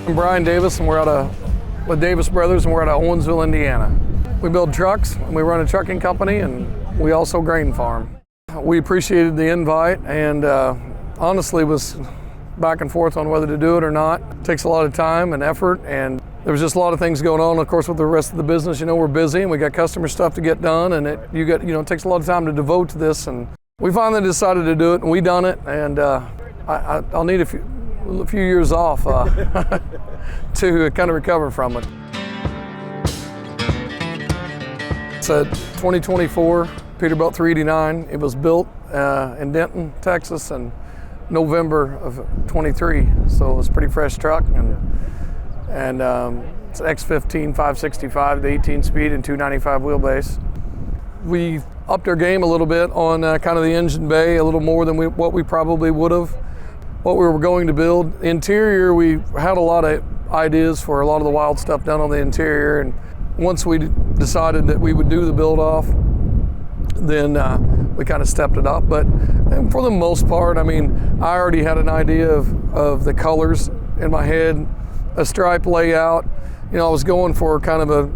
I'm Brian Davis, and we're with Davis Brothers, and we're out of Owensville, Indiana. We build trucks, and we run a trucking company, and we also grain farm. We appreciated the invite, and honestly was back and forth on whether to do it or not. It takes a lot of time and effort, and there was just a lot of things going on. Of course, with the rest of the business, we're busy, and we got customer stuff to get done, and it takes a lot of time to devote to this. And we finally decided to do it, and we done it. And I'll need a few years off to kind of recover from it. It's a 2024 Peterbilt 389. It was built in Denton, Texas, in November of 23. So it was a pretty fresh truck, and it's an X15 565, the 18-speed and 295 wheelbase. We upped our game a little bit on kind of the engine bay, a little more than what we probably would have, what we were going to build. Interior, we had a lot of ideas for a lot of the wild stuff done on the interior, and once we decided that we would do the build off, then we kind of stepped it up. But for the most part, I already had an idea of the colors in my head, a stripe layout. I was going for kind of a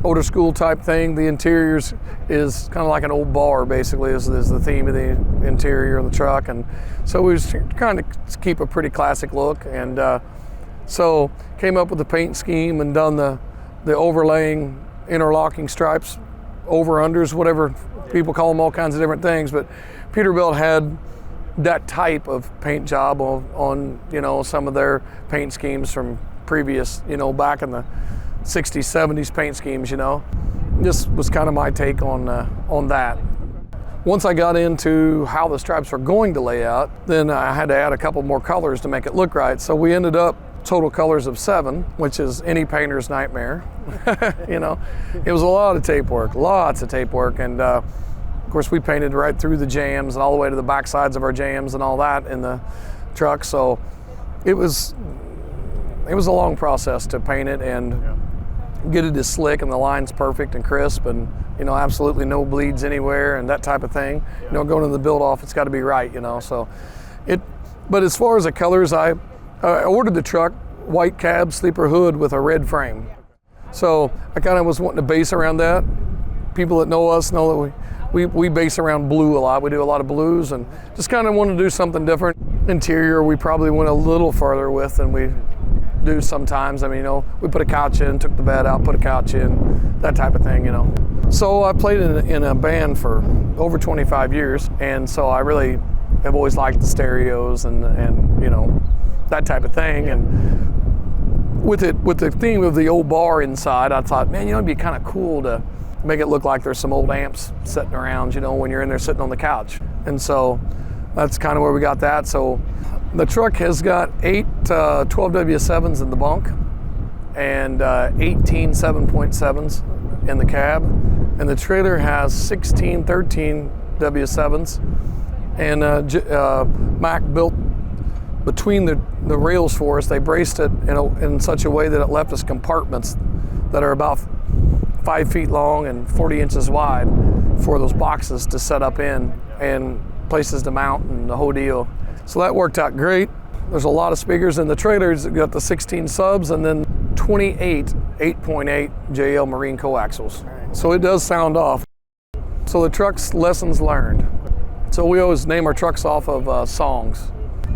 older school type thing. The interiors is kind of like an old bar, basically, is the theme of the interior of the truck. And so we was trying to keep a pretty classic look. And so came up with the paint scheme and done the overlaying, interlocking stripes, over-unders, whatever people call them, all kinds of different things. But Peterbilt had that type of paint job on some of their paint schemes from previous, back in the 60s, 70s paint schemes, This was kind of my take on that. Once I got into how the stripes were going to lay out, then I had to add a couple more colors to make it look right. So we ended up total colors of 7, which is any painter's nightmare. It was a lot of tape work, lots of tape work. And of course we painted right through the jams and all the way to the back sides of our jams and all that in the truck. So it was a long process to paint it and get it as slick and the lines perfect and crisp and absolutely no bleeds anywhere and that type of thing. Going to the build off, it's got to be right. But as far as the colors, I ordered the truck white cab, sleeper hood with a red frame. So I kind of was wanting to base around that. People that know us know that we base around blue a lot. We do a lot of blues and just kind of want to do something different. Interior, we probably went a little farther with than we do sometimes. We put a couch in, took the bed out, put a couch in, that type of thing, So I played in a band for over 25 years, and so I really have always liked the stereos and that type of thing. And with the theme of the old bar inside, I thought, man, it'd be kind of cool to make it look like there's some old amps sitting around, when you're in there sitting on the couch. And so that's kind of where we got that. So the truck has got 8 12W7s in the bunk and 18 7.7s in the cab. And the trailer has 16 13W7s. And Mac built between the rails for us. They braced it in such a way that it left us compartments that are about 5 feet long and 40 inches wide for those boxes to set up in and places to mount and the whole deal. So that worked out great. There's a lot of speakers in the trailers. Got the 16 subs and then 28 8.8 JL Marine coaxials. So it does sound off. So the truck's lessons learned. So we always name our trucks off of songs.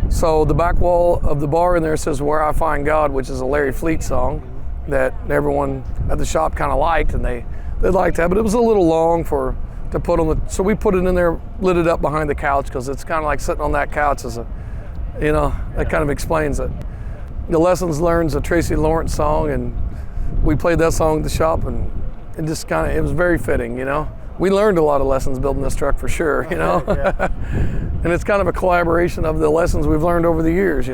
So the back wall of the bar in there says "Where I Find God," which is a Larry Fleet song that everyone at the shop kind of liked, and they liked that, but it was a little long to put on so we put it in there, lit it up behind the couch, because it's kind of like sitting on that couch that kind of explains it. The Lessons Learned's a Tracy Lawrence song, and we played that song at the shop, and it was very fitting, We learned a lot of lessons building this truck for sure, And it's kind of a collaboration of the lessons we've learned over the years,